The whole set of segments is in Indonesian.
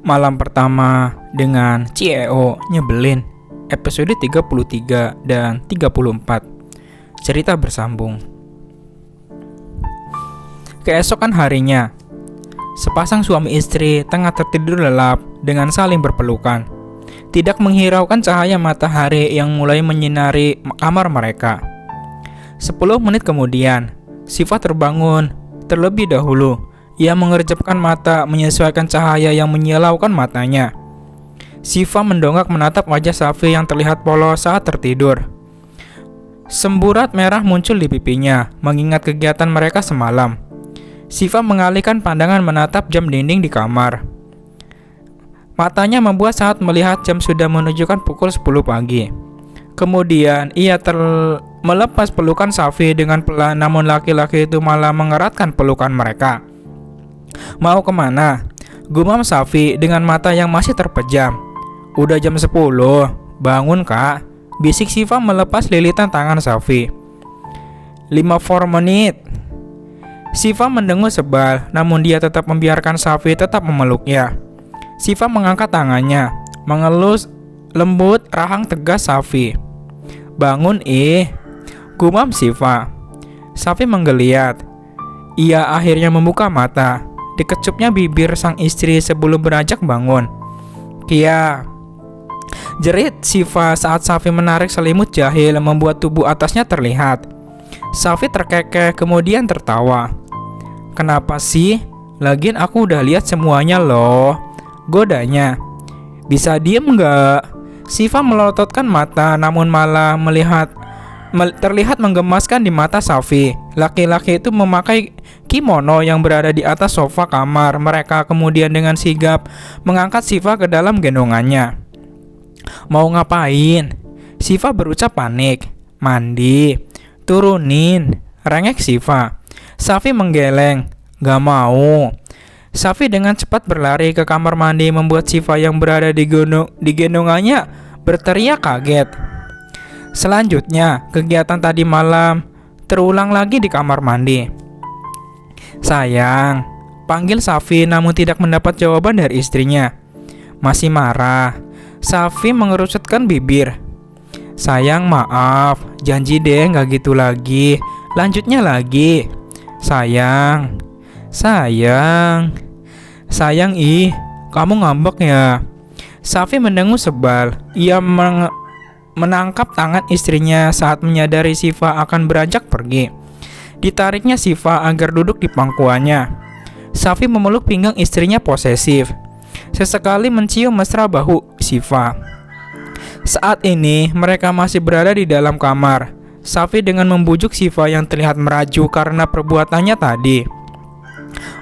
Malam pertama dengan CEO nyebelin, episode 33 dan 34. Cerita bersambung. Keesokan harinya, sepasang suami istri tengah tertidur lelap dengan saling berpelukan, tidak menghiraukan cahaya matahari yang mulai menyinari kamar mereka. 10 menit kemudian, Siva terbangun terlebih dahulu. Ia mengerjapkan mata menyesuaikan cahaya yang menyilaukan matanya. Siva mendongak menatap wajah Safi yang terlihat polos saat tertidur. Semburat merah muncul di pipinya, mengingat kegiatan mereka semalam. Siva mengalihkan pandangan menatap jam dinding di kamar. Matanya membuat saat melihat jam sudah menunjukkan pukul 10 pagi. Kemudian ia melepas pelukan Safi dengan pelan, namun laki-laki itu malah mengeratkan pelukan mereka. Mau kemana? Gumam Safi dengan mata yang masih terpejam. Udah jam 10, bangun kak, bisik Siva melepas lilitan tangan Safi. 5 menit. Siva mendengus sebal, namun dia tetap membiarkan Safi tetap memeluknya. Siva mengangkat tangannya, mengelus lembut rahang tegas Safi. Bangun gumam Siva. Safi menggeliat. Ia akhirnya membuka mata. Dikecupnya bibir sang istri sebelum beranjak bangun. Kia, jerit Siva saat Safi menarik selimut jahil membuat tubuh atasnya terlihat. Safi terkekeh kemudian tertawa. Kenapa sih? Lagian aku udah lihat semuanya loh, godanya. Bisa diem gak? Siva melototkan mata namun malah terlihat menggemaskan di mata Safi. Laki-laki itu memakai kimono yang berada di atas sofa kamar mereka, kemudian dengan sigap mengangkat Siva ke dalam gendongannya. Mau ngapain? Siva berucap panik. Mandi. Turunin, rengek Siva. Safi menggeleng. Gak mau. Safi dengan cepat berlari ke kamar mandi membuat Siva yang berada di gendongannya berteriak kaget. Selanjutnya, kegiatan tadi malam terulang lagi di kamar mandi. Sayang, panggil Safi namun tidak mendapat jawaban dari istrinya. Masih marah, Safi mengerutkan bibir. Sayang, maaf, janji deh gak gitu lagi. Lanjutnya lagi. Sayang, kamu ngambek ya. Safi mendengus sebal. Ia menangkap tangan istrinya saat menyadari Siva akan beranjak pergi. Ditariknya Siva agar duduk di pangkuannya. Safi memeluk pinggang istrinya posesif. Sesekali mencium mesra bahu Siva. Saat ini mereka masih berada di dalam kamar. Safi dengan membujuk Siva yang terlihat merajuk karena perbuatannya tadi.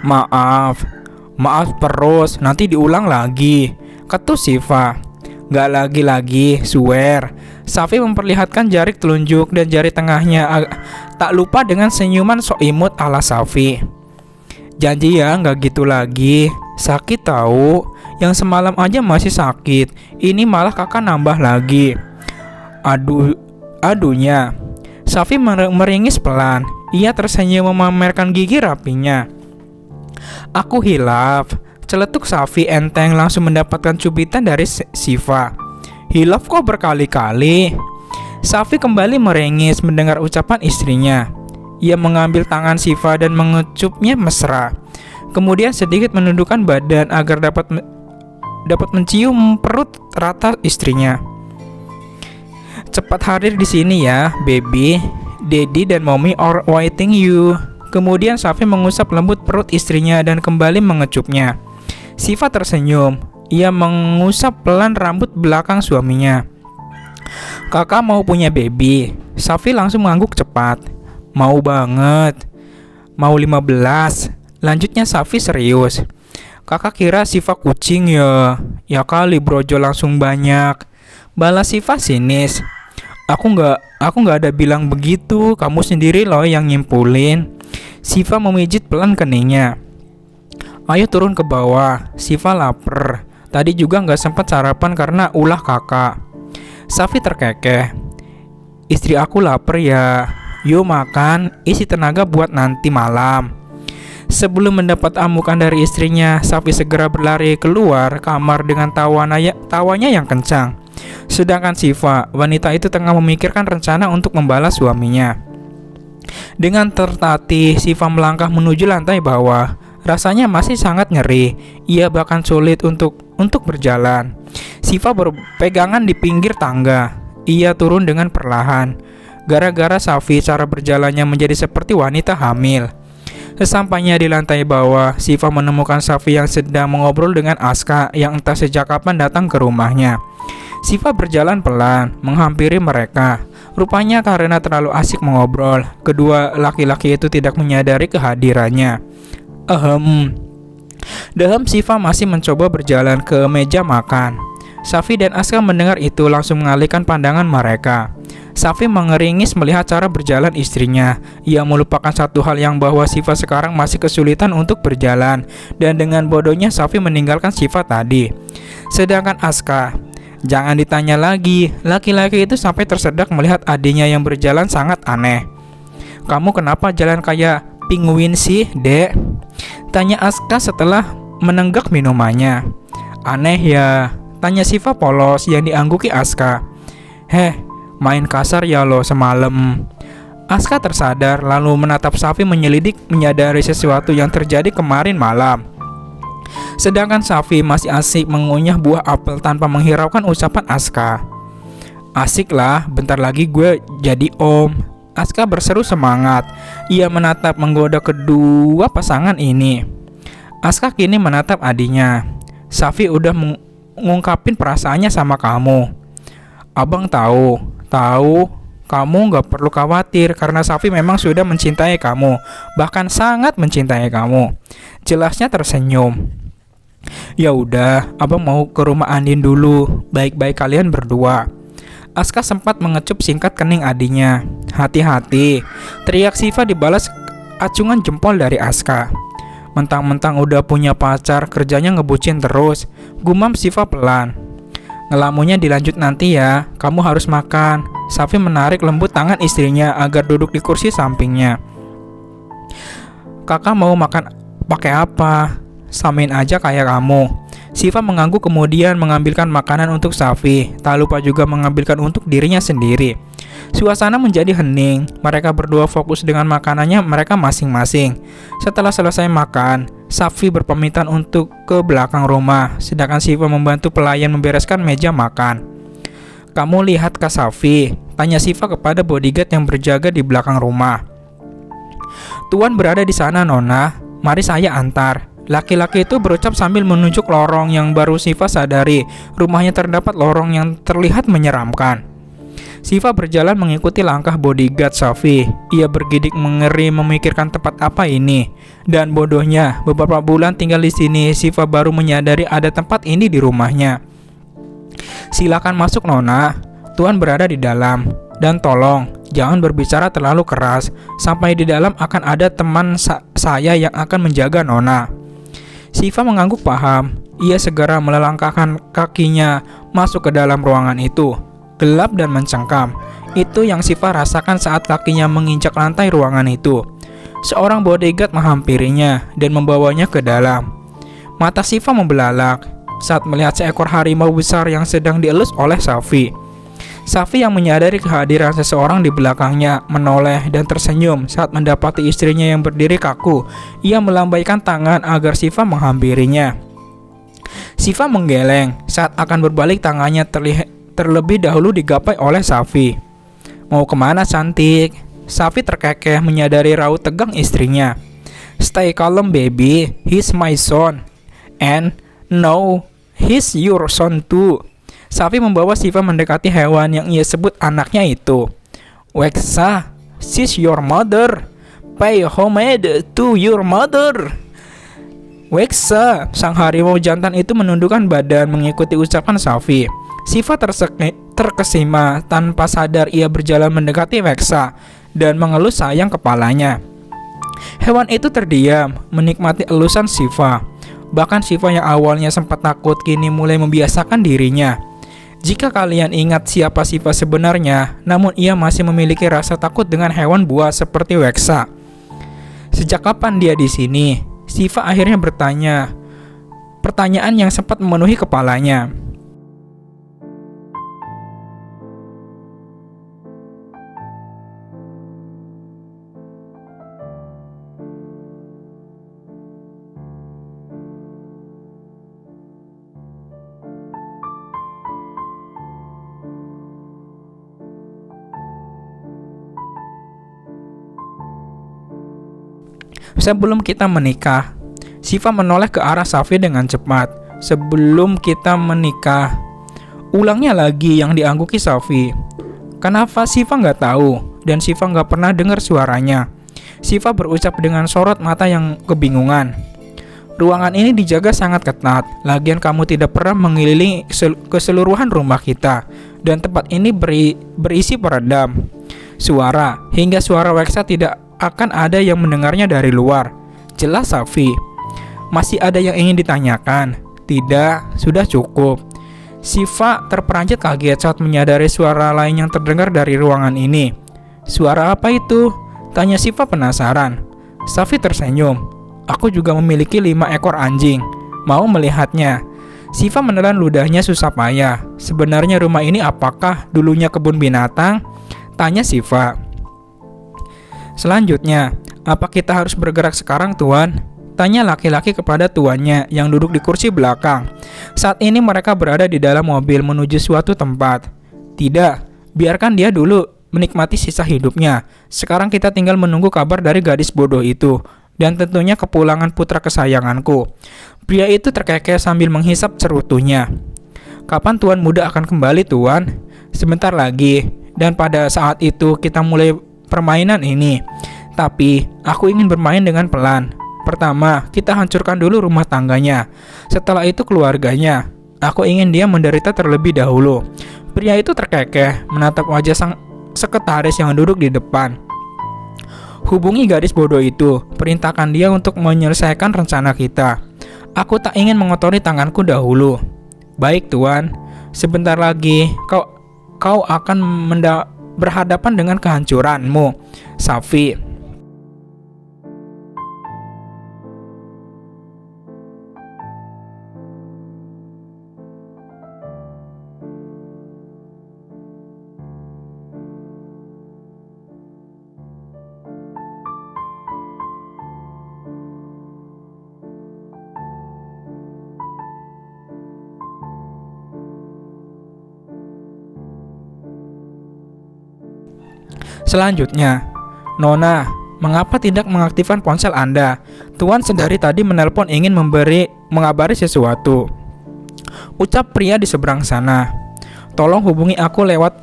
Maaf terus, nanti diulang lagi, ketus Siva. Gak lagi, swear. Safi memperlihatkan jari telunjuk dan jari tengahnya, tak lupa dengan senyuman sok imut ala Safi. Janji ya gak gitu lagi. Sakit tahu, yang semalam aja masih sakit, ini malah kakak nambah lagi. Adunya. Safi meringis pelan. Ia tersenyum memamerkan gigi rapinya. Aku hilaf, celetuk Safi enteng langsung mendapatkan cubitan dari Siva. Hilaf kok berkali-kali? Safi kembali merengis mendengar ucapan istrinya. Ia mengambil tangan Siva dan mengecupnya mesra. Kemudian sedikit menundukkan badan agar dapat mencium perut rata istrinya. Cepat hadir di sini ya, baby. Daddy dan mommy are waiting you. Kemudian Safi mengusap lembut perut istrinya dan kembali mengecupnya. Siva tersenyum. Ia mengusap pelan rambut belakang suaminya. Kakak mau punya baby. Safi langsung mengangguk cepat. Mau banget. Mau 15. Lanjutnya Safi serius. Kakak kira Siva kucing ya? Ya kali brojo langsung banyak. Balas Siva sinis. Aku nggak ada bilang begitu. Kamu sendiri loh yang nyimpulin. Siva memijit pelan keningnya. Ayo turun ke bawah. Siva lapar. Tadi juga nggak sempat sarapan karena ulah kakak. Safi terkekeh. Istri aku lapar ya. Yuk makan, isi tenaga buat nanti malam. Sebelum mendapat amukan dari istrinya, Safi segera berlari keluar kamar dengan tawanya yang kencang. Sedangkan Shiva, wanita itu tengah memikirkan rencana untuk membalas suaminya. Dengan tertatih, Shiva melangkah menuju lantai bawah. Rasanya masih sangat nyeri. Ia bahkan sulit untuk berjalan. Shiva berpegangan di pinggir tangga. Ia turun dengan perlahan. Gara-gara Safi, cara berjalannya menjadi seperti wanita hamil. Sesampainya di lantai bawah, Shiva menemukan Safi yang sedang mengobrol dengan Aska yang entah sejak kapan datang ke rumahnya. Shiva berjalan pelan, menghampiri mereka. Rupanya karena terlalu asik mengobrol, kedua laki-laki itu tidak menyadari kehadirannya. Shiva masih mencoba berjalan ke meja makan. Safi dan Aska mendengar itu langsung mengalihkan pandangan mereka. Safi mengeringis melihat cara berjalan istrinya. Ia melupakan satu hal yang bahwa Shiva sekarang masih kesulitan untuk berjalan. Dan dengan bodohnya Safi meninggalkan Shiva tadi. Sedangkan Aska, jangan ditanya lagi, laki-laki itu sampai tersedak melihat adiknya yang berjalan sangat aneh. "Kamu kenapa jalan kayak penguin sih, Dek?" tanya Aska setelah menenggak minumannya. "Aneh ya?" tanya Shiva polos yang diangguki Aska. "Heh, main kasar ya lo semalam." Aska tersadar lalu menatap Safi menyelidik menyadari sesuatu yang terjadi kemarin malam. Sedangkan Safi masih asik mengunyah buah apel tanpa menghiraukan ucapan Aska. "Asik lah, bentar lagi gue jadi om." Aska berseru semangat. Ia menatap menggoda kedua pasangan ini. Aska kini menatap adiknya. "Safi udah mengungkapin perasaannya sama kamu." "Abang tahu, kamu gak perlu khawatir karena Safi memang sudah mencintai kamu, bahkan sangat mencintai kamu," jelasnya tersenyum. "Ya udah, abang mau ke rumah Andin dulu, baik-baik kalian berdua." Aska sempat mengecup singkat kening adiknya. "Hati-hati," teriak Shiva dibalas acungan jempol dari Aska. "Mentang-mentang udah punya pacar, kerjanya ngebucin terus," gumam Shiva pelan. "Ngelamunya dilanjut nanti ya, kamu harus makan." Safi menarik lembut tangan istrinya agar duduk di kursi sampingnya. "Kakak mau makan pakai apa? Samain aja kayak kamu." Shiva mengangguk kemudian mengambilkan makanan untuk Safi. Tak lupa juga mengambilkan untuk dirinya sendiri. Suasana menjadi hening. Mereka berdua fokus dengan makanannya mereka masing-masing. Setelah selesai makan, Safi berpamitan untuk ke belakang rumah, sedangkan Shiva membantu pelayan membereskan meja makan. "Kamu lihat Kak Safi?" tanya Shiva kepada bodyguard yang berjaga di belakang rumah. "Tuan berada di sana, Nona. Mari saya antar." Laki-laki itu berucap sambil menunjuk lorong yang baru Shiva sadari. Rumahnya terdapat lorong yang terlihat menyeramkan. Shiva berjalan mengikuti langkah bodyguard Safi. Ia bergidik mengeri memikirkan tempat apa ini. Dan bodohnya, beberapa bulan tinggal di sini, Shiva baru menyadari ada tempat ini di rumahnya. "Silakan masuk, Nona. Tuan berada di dalam. Dan tolong, jangan berbicara terlalu keras. Sampai di dalam akan ada teman saya yang akan menjaga Nona." Shiva mengangguk paham. Ia segera melangkahkan kakinya masuk ke dalam ruangan itu. Gelap dan mencengkam. Itu yang Shiva rasakan saat kakinya menginjak lantai ruangan itu. Seorang bodyguard menghampirinya dan membawanya ke dalam. Mata Shiva membelalak saat melihat seekor harimau besar yang sedang dielus oleh Safi. Safi yang menyadari kehadiran seseorang di belakangnya menoleh dan tersenyum saat mendapati istrinya yang berdiri kaku. Ia melambaikan tangan agar Shiva menghampirinya. Shiva menggeleng saat akan berbalik, tangannya terlebih dahulu digapai oleh Safi. "Mau kemana, cantik?" Safi terkekeh menyadari raut tegang istrinya. "Stay calm, baby. He's my son. And no, he's your son too." Safi membawa Shiva mendekati hewan yang ia sebut anaknya itu. "Weksa, she's your mother. Pay homage to your mother." "Weksa," sang harimau jantan itu menundukkan badan mengikuti ucapan Safi. Shiva terkesima, tanpa sadar ia berjalan mendekati Weksa dan mengelus sayang kepalanya. Hewan itu terdiam, menikmati elusan Shiva. Bahkan Shiva yang awalnya sempat takut kini mulai membiasakan dirinya. Jika kalian ingat siapa Shiva sebenarnya, namun ia masih memiliki rasa takut dengan hewan buas seperti Weksa. Sejak kapan dia di sini? Siva akhirnya bertanya. Pertanyaan yang sempat memenuhi kepalanya. Sebelum kita menikah, Siva menoleh ke arah Safi dengan cepat. Sebelum kita menikah, ulangnya lagi yang diangguki Safi. Kenapa Siva nggak tahu? Dan Siva nggak pernah dengar suaranya. Siva berucap dengan sorot mata yang kebingungan. Ruangan ini dijaga sangat ketat. Lagian kamu tidak pernah mengelilingi keseluruhan rumah kita. Dan tempat ini berisi peredam suara. Hingga suara Weksa tidak akan ada yang mendengarnya dari luar. Jelas Safi. Masih ada yang ingin ditanyakan? Tidak, sudah cukup. Siva terperanjat kaget saat menyadari suara lain yang terdengar dari ruangan ini. Suara apa itu? Tanya Siva penasaran. Safi tersenyum. Aku juga memiliki 5 ekor anjing. Mau melihatnya? Siva menelan ludahnya susah payah. Sebenarnya rumah ini apakah dulunya kebun binatang? Tanya Siva. Selanjutnya, apa kita harus bergerak sekarang, Tuan? Tanya laki-laki kepada tuannya yang duduk di kursi belakang. Saat ini mereka berada di dalam mobil menuju suatu tempat. Tidak, biarkan dia dulu menikmati sisa hidupnya. Sekarang kita tinggal menunggu kabar dari gadis bodoh itu. Dan tentunya kepulangan putra kesayanganku. Pria itu terkekeh sambil menghisap cerutunya. Kapan Tuan muda akan kembali, Tuan? Sebentar lagi. Dan pada saat itu kita mulai permainan ini. Tapi aku ingin bermain dengan pelan. Pertama, kita hancurkan dulu rumah tangganya. Setelah itu keluarganya. Aku ingin dia menderita terlebih dahulu. Pria itu terkekeh menatap wajah sang sekretaris yang duduk di depan. Hubungi gadis bodoh itu. Perintahkan dia untuk menyelesaikan rencana kita. Aku tak ingin mengotori tanganku dahulu. Baik, Tuan. Sebentar lagi kau akan berhadapan dengan kehancuranmu, Safi. Selanjutnya, Nona, mengapa tidak mengaktifkan ponsel Anda? Tuan sedari tadi menelpon ingin mengabari sesuatu. Ucap pria di seberang sana. Tolong hubungi aku lewat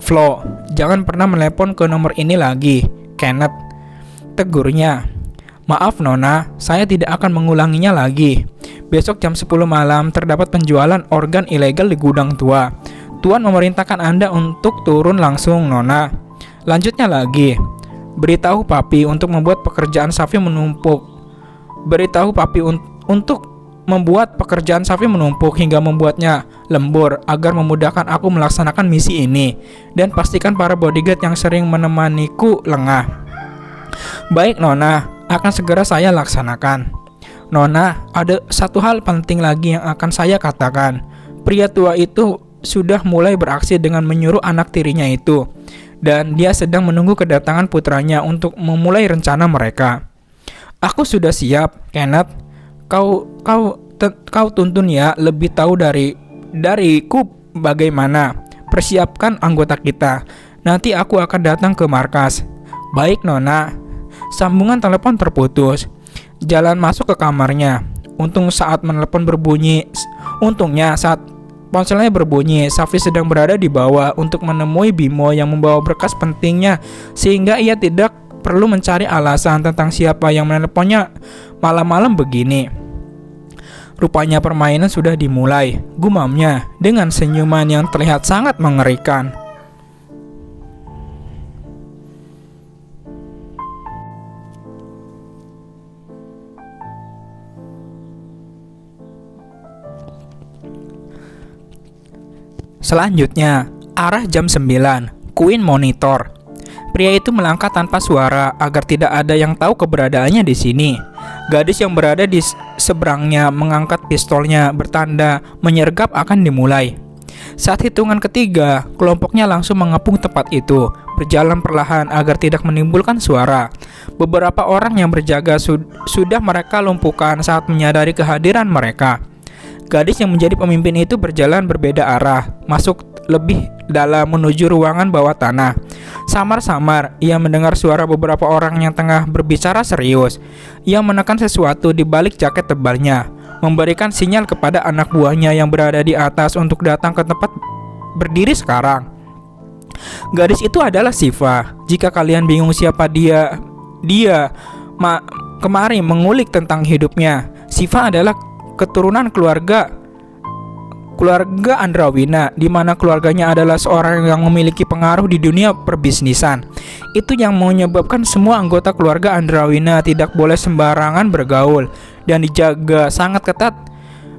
Flo. Jangan pernah menelepon ke nomor ini lagi, Kenneth. Tegurnya. Maaf Nona, saya tidak akan mengulanginya lagi. Besok jam 10 malam terdapat penjualan organ ilegal di gudang tua. Tuan memerintahkan Anda untuk turun langsung, Nona. Lanjutnya lagi, beritahu Papi untuk membuat pekerjaan Safi menumpuk. Beritahu Papi untuk membuat pekerjaan Safi menumpuk hingga membuatnya lembur agar memudahkan aku melaksanakan misi ini. Dan pastikan para bodyguard yang sering menemaniku lengah. Baik Nona, akan segera saya laksanakan. Nona, ada satu hal penting lagi yang akan saya katakan. Pria tua itu sudah mulai beraksi dengan menyuruh anak tirinya itu. Dan dia sedang menunggu kedatangan putranya untuk memulai rencana mereka. Aku sudah siap, Kenneth. Kau tuntun ya, lebih tahu dariku bagaimana. Persiapkan anggota kita. Nanti aku akan datang ke markas. Baik, Nona. Sambungan telepon terputus. Jalan masuk ke kamarnya. Untungnya saat ponselnya berbunyi, Safi sedang berada di bawah untuk menemui Bimo yang membawa berkas pentingnya, sehingga ia tidak perlu mencari alasan tentang siapa yang meneleponnya malam-malam begini. Rupanya permainan sudah dimulai, gumamnya dengan senyuman yang terlihat sangat mengerikan. Selanjutnya, arah jam 9, Queen Monitor. Pria itu melangkah tanpa suara agar tidak ada yang tahu keberadaannya di sini. Gadis yang berada di seberangnya mengangkat pistolnya bertanda menyergap akan dimulai. Saat hitungan ketiga, kelompoknya langsung mengepung tempat itu, berjalan perlahan agar tidak menimbulkan suara. Beberapa orang yang berjaga sudah mereka lumpuhkan saat menyadari kehadiran mereka. Gadis yang menjadi pemimpin itu berjalan berbeda arah, masuk lebih dalam menuju ruangan bawah tanah. Samar-samar, ia mendengar suara beberapa orang yang tengah berbicara serius. Ia menekan sesuatu di balik jaket tebalnya, memberikan sinyal kepada anak buahnya yang berada di atas untuk datang ke tempat berdiri sekarang. Gadis itu adalah Shiva. Jika kalian bingung siapa dia kemari mengulik tentang hidupnya. Shiva adalah keturunan keluarga Andrawina, di mana keluarganya adalah seorang yang memiliki pengaruh di dunia perbisnisan. Itu yang menyebabkan semua anggota keluarga Andrawina tidak boleh sembarangan bergaul dan dijaga sangat ketat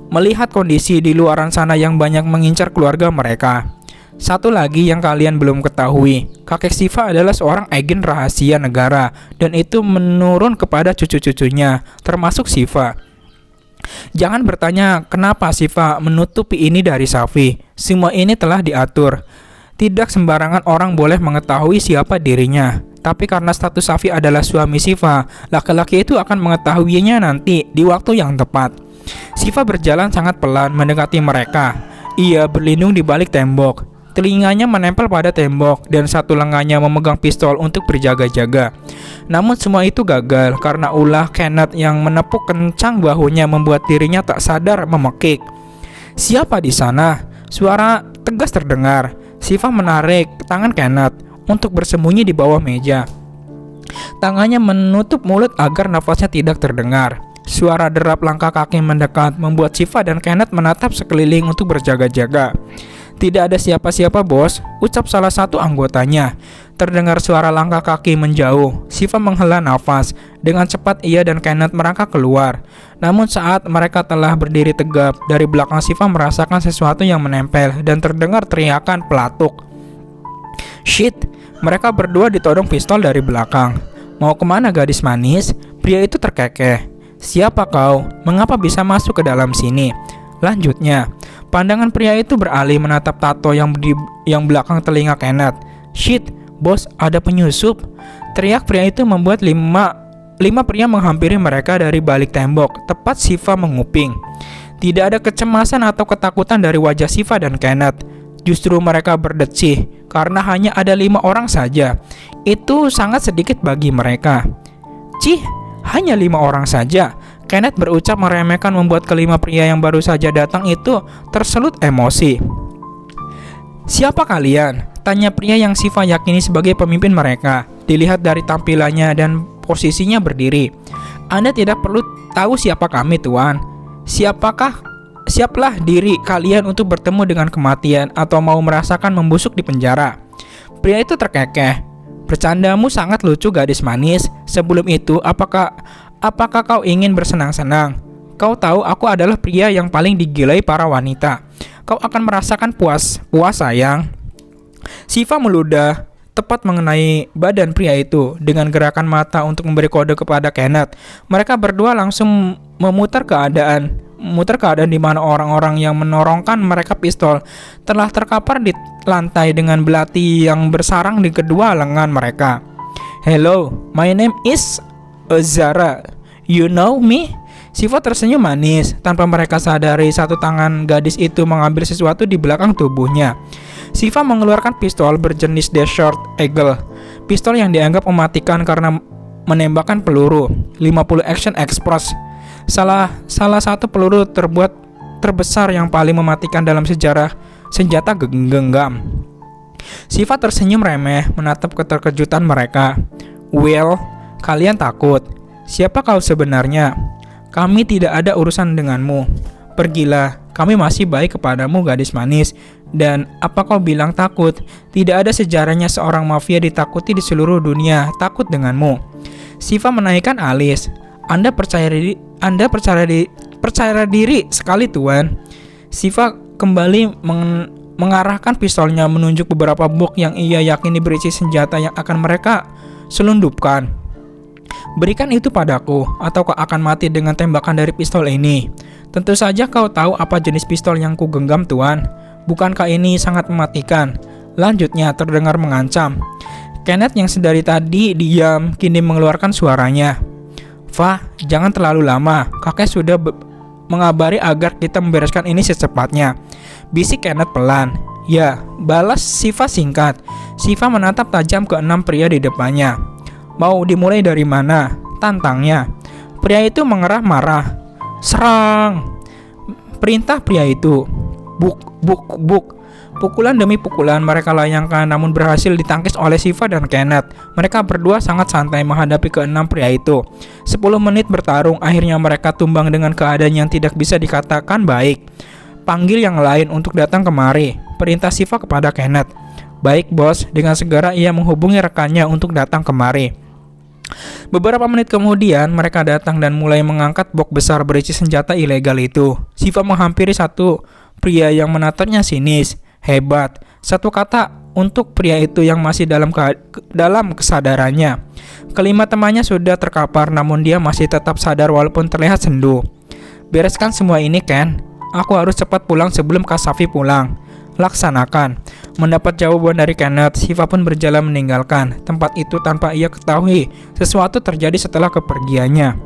melihat kondisi di luaran sana yang banyak mengincar keluarga mereka. Satu lagi yang kalian belum ketahui, kakek Shiva adalah seorang agen rahasia negara dan itu menurun kepada cucu-cucunya, termasuk Shiva. Jangan bertanya kenapa Shiva menutupi ini dari Safi. Semua ini telah diatur. Tidak sembarangan orang boleh mengetahui siapa dirinya. Tapi karena status Safi adalah suami Shiva, laki-laki itu akan mengetahuinya nanti di waktu yang tepat. Shiva berjalan sangat pelan mendekati mereka. Ia berlindung di balik tembok. Telinganya menempel pada tembok dan satu lengannya memegang pistol untuk berjaga-jaga. Namun semua itu gagal karena ulah Kenneth yang menepuk kencang bahunya membuat dirinya tak sadar memekik. Siapa di sana? Suara tegas terdengar. Shiva menarik tangan Kenneth untuk bersembunyi di bawah meja. Tangannya menutup mulut agar nafasnya tidak terdengar. Suara derap langkah kaki mendekat membuat Shiva dan Kenneth menatap sekeliling untuk berjaga-jaga. Tidak ada siapa-siapa, bos, ucap salah satu anggotanya. Terdengar suara langkah kaki menjauh. Shiva menghela nafas. Dengan cepat ia dan Kenneth merangkak keluar. Namun saat mereka telah berdiri tegap, dari belakang Shiva merasakan sesuatu yang menempel dan terdengar teriakan pelatuk. Shit, mereka berdua ditodong pistol dari belakang. Mau kemana gadis manis? Pria itu terkekeh. Siapa kau? Mengapa bisa masuk ke dalam sini? Lanjutnya, pandangan pria itu beralih menatap tato yang belakang telinga Kenneth. Shit, bos, ada penyusup. Teriak pria itu membuat lima pria menghampiri mereka dari balik tembok, tepat Shiva menguping. Tidak ada kecemasan atau ketakutan dari wajah Shiva dan Kenneth. Justru mereka berdecih, karena hanya ada 5 orang saja. Itu sangat sedikit bagi mereka. Cih, hanya 5 orang saja. Kenneth berucap meremehkan membuat kelima pria yang baru saja datang itu terselut emosi. Siapa kalian? Tanya pria yang Shiva yakini sebagai pemimpin mereka. Dilihat dari tampilannya dan posisinya berdiri. Anda tidak perlu tahu siapa kami, Tuan. Siaplah diri kalian untuk bertemu dengan kematian atau mau merasakan membusuk di penjara. Pria itu terkekeh. Bercandamu sangat lucu, gadis manis. Sebelum itu, apakah kau ingin bersenang-senang? Kau tahu aku adalah pria yang paling digilai para wanita. Kau akan merasakan puas sayang. Shiva meludah tepat mengenai badan pria itu dengan gerakan mata untuk memberi kode kepada Kenneth. Mereka berdua langsung memutar keadaan di mana orang-orang yang menorongkan mereka pistol telah terkapar di lantai dengan belati yang bersarang di kedua lengan mereka. Hello, my name is Zara. You know me? Shiva tersenyum manis. Tanpa mereka sadari, satu tangan gadis itu mengambil sesuatu di belakang tubuhnya. Shiva mengeluarkan pistol berjenis Desert Eagle. Pistol yang dianggap mematikan karena menembakkan peluru 50 Action Express. Salah satu peluru terbesar yang paling mematikan dalam sejarah senjata genggam. Shiva tersenyum remeh menatap keterkejutan mereka. Well, kalian takut. Siapa kau sebenarnya? Kami tidak ada urusan denganmu. Pergilah, kami masih baik kepadamu, gadis manis. Dan apa kau bilang takut? Tidak ada sejarahnya seorang mafia ditakuti di seluruh dunia takut denganmu. Shiva menaikkan alis. Anda percaya diri sekali, Tuan. Shiva kembali mengarahkan pistolnya menunjuk beberapa box yang ia yakini berisi senjata yang akan mereka selundupkan. Berikan itu padaku, atau kau akan mati dengan tembakan dari pistol ini. Tentu saja kau tahu apa jenis pistol yang ku genggam, Tuan. Bukankah ini sangat mematikan? Lanjutnya terdengar mengancam. Kenneth yang sedari tadi diam, kini mengeluarkan suaranya. Fa, jangan terlalu lama. Kakek sudah mengabari agar kita membereskan ini secepatnya. Bisik Kenneth pelan. Ya, balas Siva singkat. Siva menatap tajam ke 6 pria di depannya. Mau dimulai dari mana? Tantangnya. Pria itu mengerah marah. Serang! Perintah pria itu. Buk, buk, buk. Pukulan demi pukulan mereka layangkan, namun berhasil ditangkis oleh Siva dan Kenneth. Mereka berdua sangat santai menghadapi ke-6 pria itu. 10 menit bertarung, akhirnya mereka tumbang dengan keadaan yang tidak bisa dikatakan baik. Panggil yang lain untuk datang kemari, perintah Siva kepada Kenneth. Baik bos, dengan segera ia menghubungi rekannya untuk datang kemari. Beberapa menit kemudian mereka datang dan mulai mengangkat box besar berisi senjata ilegal itu. Siva menghampiri satu pria yang menatapnya sinis. Hebat, satu kata untuk pria itu yang masih dalam kesadarannya. Kelima temannya sudah terkapar, namun dia masih tetap sadar walaupun terlihat sendu. Bereskan semua ini, Ken. Aku harus cepat pulang sebelum Kak Safi pulang. Laksanakan. Mendapat jawaban dari Kenneth, Siva pun berjalan meninggalkan tempat itu tanpa ia ketahui sesuatu terjadi setelah kepergiannya.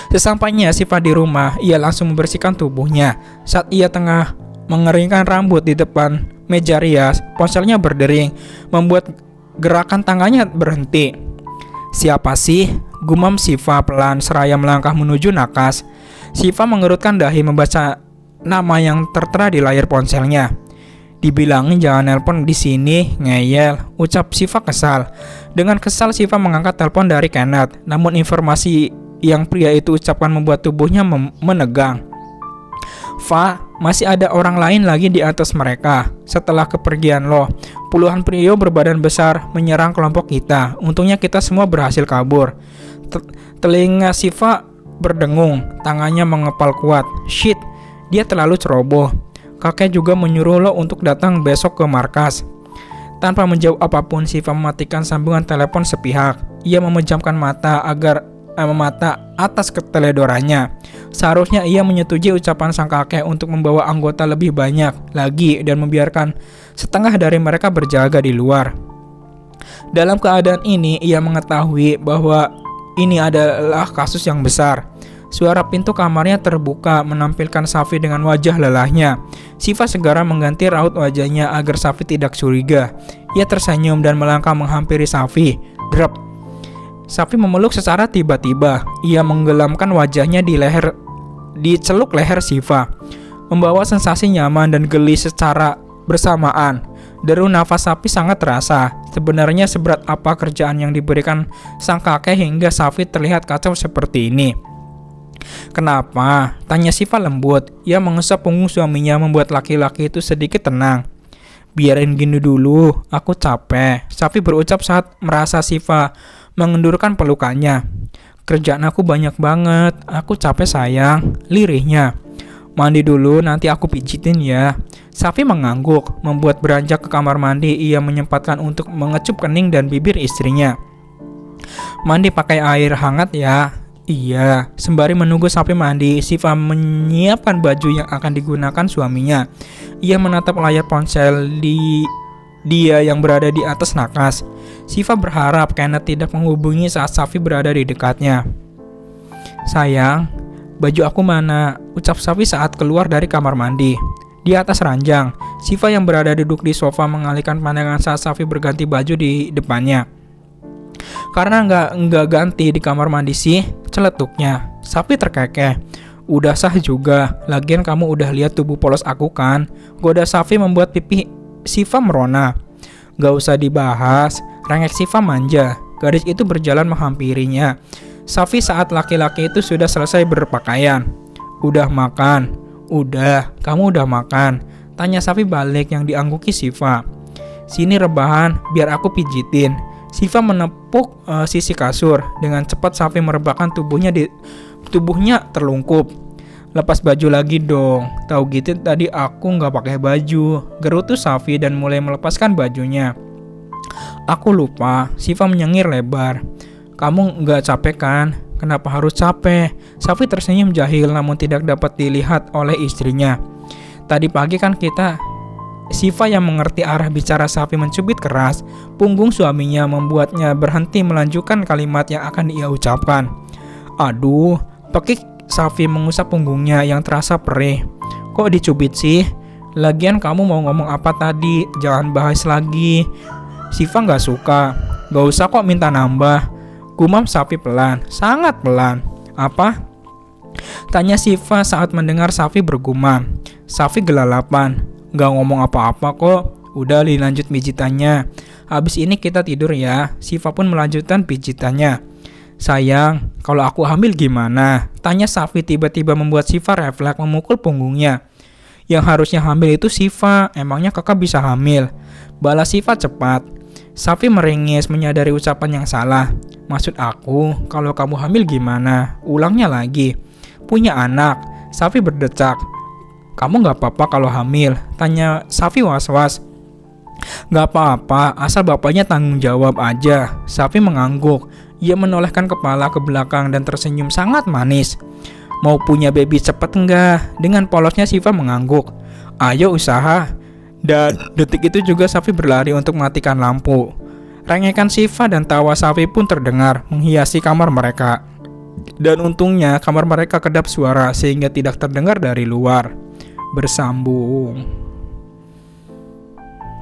Sesampainya Siva di rumah, ia langsung membersihkan tubuhnya. Saat ia tengah mengeringkan rambut di depan meja rias, ponselnya berdering, membuat gerakan tangannya berhenti. Siapa sih? Gumam Siva pelan seraya melangkah menuju nakas. Siva mengerutkan dahi membaca nama yang tertera di layar ponselnya. Dibilangin jangan nelpon di sini, ngeyel, ucap Siva kesal. Dengan kesal Siva mengangkat telepon dari Kenneth, namun informasi yang pria itu ucapkan membuat tubuhnya menegang. Fa, masih ada orang lain lagi di atas mereka. Setelah kepergian lo, puluhan pria berbadan besar menyerang kelompok kita. Untungnya kita semua berhasil kabur. Telinga Siva berdengung, tangannya mengepal kuat. Shit, dia terlalu ceroboh. Kakek juga menyuruh lo untuk datang besok ke markas. Tanpa menjawab apapun, Siva mematikan sambungan telepon sepihak. Ia memejamkan mata atas keteledorannya. Seharusnya ia menyetujui ucapan sang kakek untuk membawa anggota lebih banyak lagi dan membiarkan setengah dari mereka berjaga di luar. Dalam keadaan ini, ia mengetahui bahwa ini adalah kasus yang besar. Suara pintu kamarnya terbuka menampilkan Safi dengan wajah lelahnya. Siva segera mengganti raut wajahnya agar Safi tidak curiga. Ia tersenyum dan melangkah menghampiri Safi. Drop. Safi memeluk secara tiba-tiba. Ia menggelamkan wajahnya di celuk leher Siva, membawa sensasi nyaman dan geli secara bersamaan. Deru nafas Safi sangat terasa. Sebenarnya seberat apa kerjaan yang diberikan sang kakek hingga Safi terlihat kacau seperti ini? Kenapa? Tanya Siva lembut. Ia mengusap punggung suaminya membuat laki-laki itu sedikit tenang. Biarin gini dulu, aku capek. Safi berucap saat merasa Siva mengendurkan pelukannya. Kerjaan aku banyak banget, aku capek sayang, lirihnya. Mandi dulu, nanti aku pijitin ya. Safi mengangguk, membuat beranjak ke kamar mandi. Ia menyempatkan untuk mengecup kening dan bibir istrinya. Mandi pakai air hangat ya. Iya, sembari menunggu Safi mandi, Siva menyiapkan baju yang akan digunakan suaminya. Ia menatap layar ponsel dia yang berada di atas nakas. Siva berharap Kenneth tidak menghubungi saat Safi berada di dekatnya. Sayang, baju aku mana? Ucap Safi saat keluar dari kamar mandi. Di atas ranjang, Siva yang berada duduk di sofa mengalihkan pandangan saat Safi berganti baju di depannya. Karena nggak ganti di kamar mandi sih, celetuknya. Safi terkekeh. Udah sah juga, lagian kamu udah lihat tubuh polos aku kan? Goda Safi membuat pipi Siva merona. Gak usah dibahas, rengek Siva manja. Gadis itu berjalan menghampirinya. Safi saat laki-laki itu sudah selesai berpakaian. Udah makan? Udah, kamu udah makan? Tanya Safi balik yang diangguki Siva. Sini rebahan, biar aku pijitin. Siva menepuk sisi kasur. Dengan cepat Safi merebahkan tubuhnya terlungkup. Lepas baju lagi dong. Tahu gitu tadi aku nggak pakai baju, gerutu Safi dan mulai melepaskan bajunya. Aku lupa, Siva menyengir lebar. Kamu nggak capek kan? Kenapa harus capek? Safi tersenyum jahil namun tidak dapat dilihat oleh istrinya. Tadi pagi kan Siva yang mengerti arah bicara Safi mencubit keras punggung suaminya membuatnya berhenti melanjutkan kalimat yang akan ia ucapkan. Aduh, pekik Safi mengusap punggungnya yang terasa perih. Kok dicubit sih? Lagian kamu mau ngomong apa tadi? Jangan bahas lagi. Siva nggak suka. Gak usah kok minta nambah. Gumam Safi pelan, sangat pelan. Apa? Tanya Siva saat mendengar Safi bergumam. Safi gelalapan. Gak ngomong apa-apa kok. Udah dilanjut pijitannya. Habis ini kita tidur ya. Siva pun melanjutkan pijitannya. Sayang, kalau aku hamil gimana? Tanya Safi tiba-tiba membuat Siva refleks memukul punggungnya. Yang harusnya hamil itu Siva. Emangnya kakak bisa hamil? Balas Siva cepat. Safi meringis menyadari ucapan yang salah. Maksud aku, kalau kamu hamil gimana? Ulangnya lagi. Punya anak. Safi berdecak. Kamu gak apa-apa kalau hamil? Tanya Safi was-was. Gak apa-apa, asal bapaknya tanggung jawab aja. Safi mengangguk. Ia menolehkan kepala ke belakang dan tersenyum sangat manis. Mau punya baby cepet enggak? Dengan polosnya Siva mengangguk. Ayo usaha. Dan detik itu juga Safi berlari untuk mematikan lampu. Rengekan Siva dan tawa Safi pun terdengar menghiasi kamar mereka. Dan untungnya kamar mereka kedap suara sehingga tidak terdengar dari luar. Bersambung.